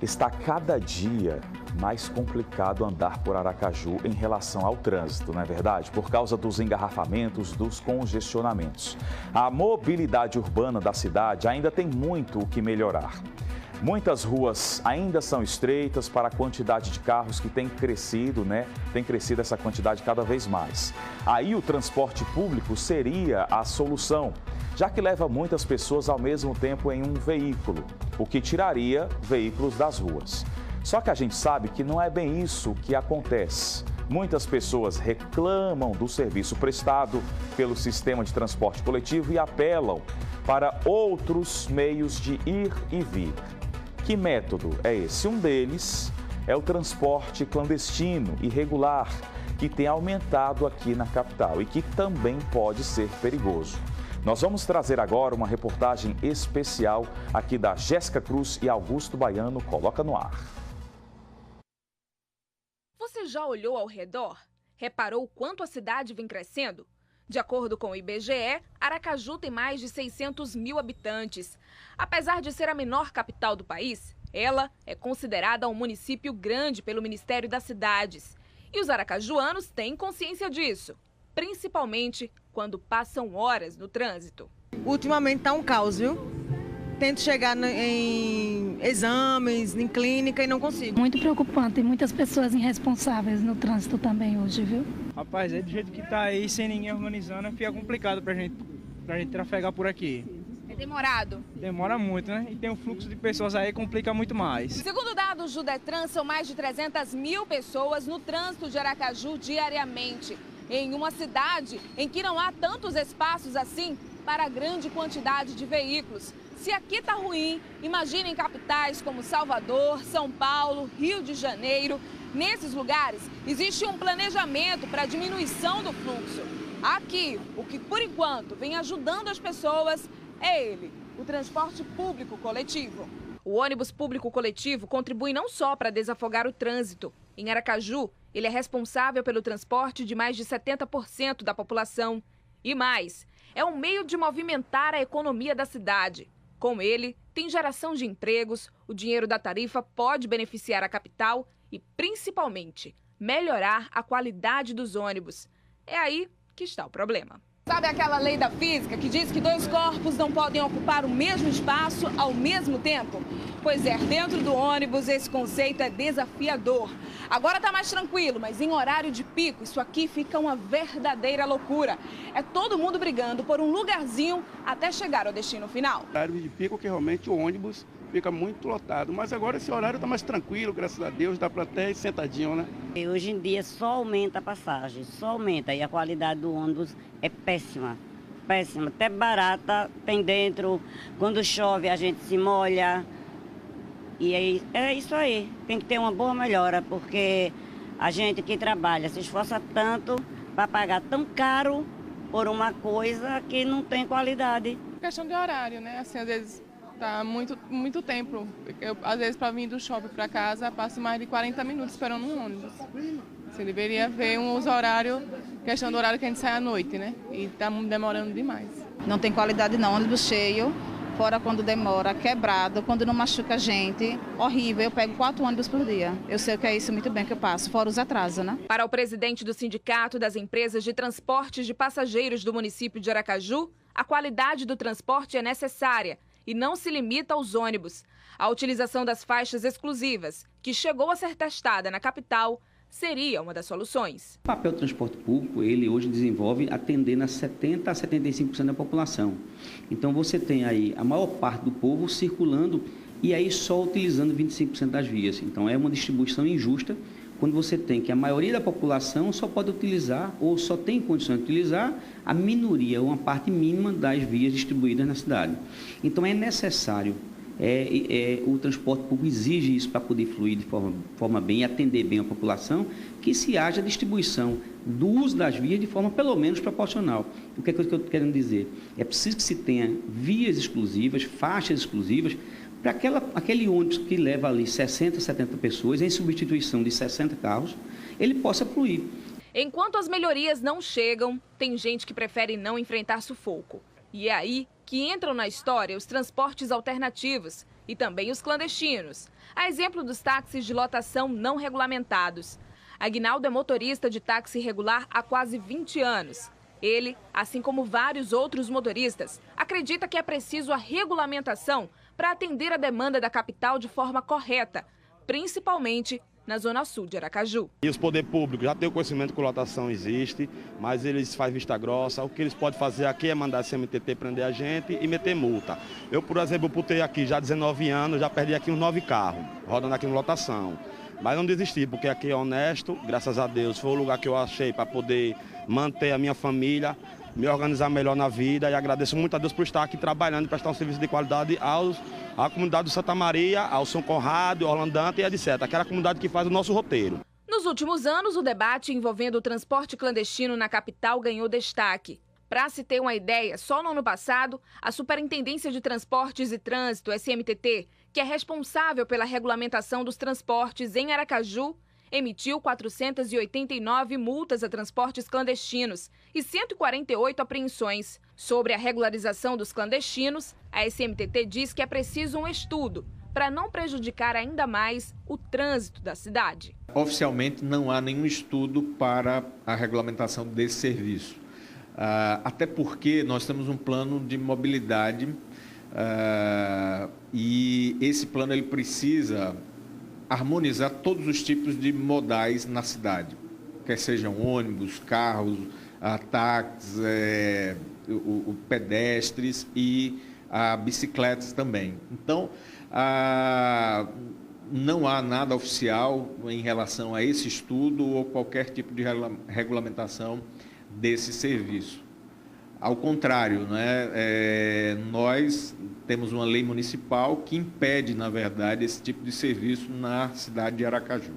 Está cada dia mais complicado andar por Aracaju em relação ao trânsito, não é verdade? Por causa dos engarrafamentos, dos congestionamentos. A mobilidade urbana da cidade ainda tem muito o que melhorar. Muitas ruas ainda são estreitas para a quantidade de carros que tem crescido, Tem crescido essa quantidade cada vez mais. Aí o transporte público seria a solução, já que leva muitas pessoas ao mesmo tempo em um veículo, o que tiraria veículos das ruas. Só que a gente sabe que não é bem isso que acontece. Muitas pessoas reclamam do serviço prestado pelo sistema de transporte coletivo e apelam para outros meios de ir e vir. Que método é esse? Um deles é o transporte clandestino, irregular, que tem aumentado aqui na capital e que também pode ser perigoso. Nós vamos trazer agora uma reportagem especial aqui da Jéssica Cruz e Augusto Baiano. Coloca no ar. Você já olhou ao redor? Reparou o quanto a cidade vem crescendo? De acordo com o IBGE, Aracaju tem mais de 600 mil habitantes. Apesar de ser a menor capital do país, ela é considerada um município grande pelo Ministério das Cidades. E os aracajuanos têm consciência disso, principalmente quando passam horas no trânsito. Ultimamente está um caos, viu? Tento chegar em exames, em clínica e não consigo. Muito preocupante, tem muitas pessoas irresponsáveis no trânsito também hoje, viu? Rapaz, do jeito que tá aí, sem ninguém organizando, fica complicado pra gente trafegar por aqui. É demorado? Demora muito, né? E tem um fluxo de pessoas aí, complica muito mais. Segundo dados do Detran, são mais de 300 mil pessoas no trânsito de Aracaju diariamente. Em uma cidade em que não há tantos espaços assim para a grande quantidade de veículos. Se aqui está ruim, imagine em capitais como Salvador, São Paulo, Rio de Janeiro. Nesses lugares, existe um planejamento para a diminuição do fluxo. Aqui, o que por enquanto vem ajudando as pessoas é ele, o transporte público coletivo. O ônibus público coletivo contribui não só para desafogar o trânsito. Em Aracaju, ele é responsável pelo transporte de mais de 70% da população. E mais, é um meio de movimentar a economia da cidade. Com ele, tem geração de empregos, o dinheiro da tarifa pode beneficiar a capital e, principalmente, melhorar a qualidade dos ônibus. É aí que está o problema. Sabe aquela lei da física que diz que dois corpos não podem ocupar o mesmo espaço ao mesmo tempo? Pois é, dentro do ônibus esse conceito é desafiador. Agora está mais tranquilo, mas em horário de pico isso aqui fica uma verdadeira loucura. É todo mundo brigando por um lugarzinho até chegar ao destino final. Horário de pico que realmente o ônibus fica muito lotado, mas agora esse horário está mais tranquilo, graças a Deus, dá para até ir sentadinho, né? E hoje em dia só aumenta a passagem, só aumenta e a qualidade do ônibus é péssima, péssima, até barata tem dentro, quando chove a gente se molha e é isso aí, tem que ter uma boa melhora, porque a gente que trabalha se esforça tanto para pagar tão caro por uma coisa que não tem qualidade. Questão de horário, né? Assim, às vezes tá muito tempo. Eu, às vezes, para vir do shopping para casa, passo mais de 40 minutos esperando um ônibus. Você deveria ver uns horários, questão do horário que a gente sai à noite, né? E tá demorando demais. Não tem qualidade não, ônibus cheio, fora quando demora, quebrado, quando não machuca a gente, horrível. Eu pego 4 ônibus por dia. Eu sei o que é isso muito bem que eu passo, fora os atrasos, né? Para o presidente do Sindicato das Empresas de Transportes de Passageiros do município de Aracaju, a qualidade do transporte é necessária e não se limita aos ônibus. A utilização das faixas exclusivas, que chegou a ser testada na capital, seria uma das soluções. O papel do transporte público, ele hoje desenvolve atendendo a 70% a 75% da população. Então você tem aí a maior parte do povo circulando e aí só utilizando 25% das vias. Então é uma distribuição injusta quando você tem que a maioria da população só pode utilizar ou só tem condições de utilizar a minoria ou uma parte mínima das vias distribuídas na cidade. Então é necessário, o transporte público exige isso para poder fluir de forma bem e atender bem a população, que se haja distribuição do uso das vias de forma pelo menos proporcional. O que é que eu estou querendo dizer? É preciso que se tenha vias exclusivas, faixas exclusivas, para aquele ônibus que leva ali 60, 70 pessoas, em substituição de 60 carros, ele possa fluir. Enquanto as melhorias não chegam, tem gente que prefere não enfrentar sufoco. E é aí que entram na história os transportes alternativos, e também os clandestinos, a exemplo dos táxis de lotação não regulamentados. Aguinaldo é motorista de táxi regular há quase 20 anos. Ele, assim como vários outros motoristas, acredita que é preciso a regulamentação para atender a demanda da capital de forma correta, principalmente na Zona Sul de Aracaju. E os poderes públicos já têm o conhecimento que lotação existe, mas eles fazem vista grossa. O que eles podem fazer aqui é mandar a CMTT prender a gente e meter multa. Eu, por exemplo, putei aqui já 19 anos, já perdi aqui uns 9 carros, rodando aqui em lotação. Mas não desisti, porque aqui é honesto, graças a Deus, foi o lugar que eu achei para poder manter a minha família, me organizar melhor na vida, e agradeço muito a Deus por estar aqui trabalhando e prestar um serviço de qualidade à comunidade do Santa Maria, ao São Conrado, ao Orlandante e etc. Aquela comunidade que faz o nosso roteiro. Nos últimos anos, o debate envolvendo o transporte clandestino na capital ganhou destaque. Para se ter uma ideia, só no ano passado, a Superintendência de Transportes e Trânsito, SMTT, que é responsável pela regulamentação dos transportes em Aracaju, emitiu 489 multas a transportes clandestinos e 148 apreensões. Sobre a regularização dos clandestinos, a SMTT diz que é preciso um estudo para não prejudicar ainda mais o trânsito da cidade. Oficialmente não há nenhum estudo para a regulamentação desse serviço. Até porque nós temos um plano de mobilidade e esse plano ele precisa harmonizar todos os tipos de modais na cidade, quer sejam ônibus, carros, táxis, pedestres e bicicletas também. Então, não há nada oficial em relação a esse estudo ou qualquer tipo de regulamentação desse serviço. Ao contrário, né, nós temos uma lei municipal que impede, na verdade, esse tipo de serviço na cidade de Aracaju.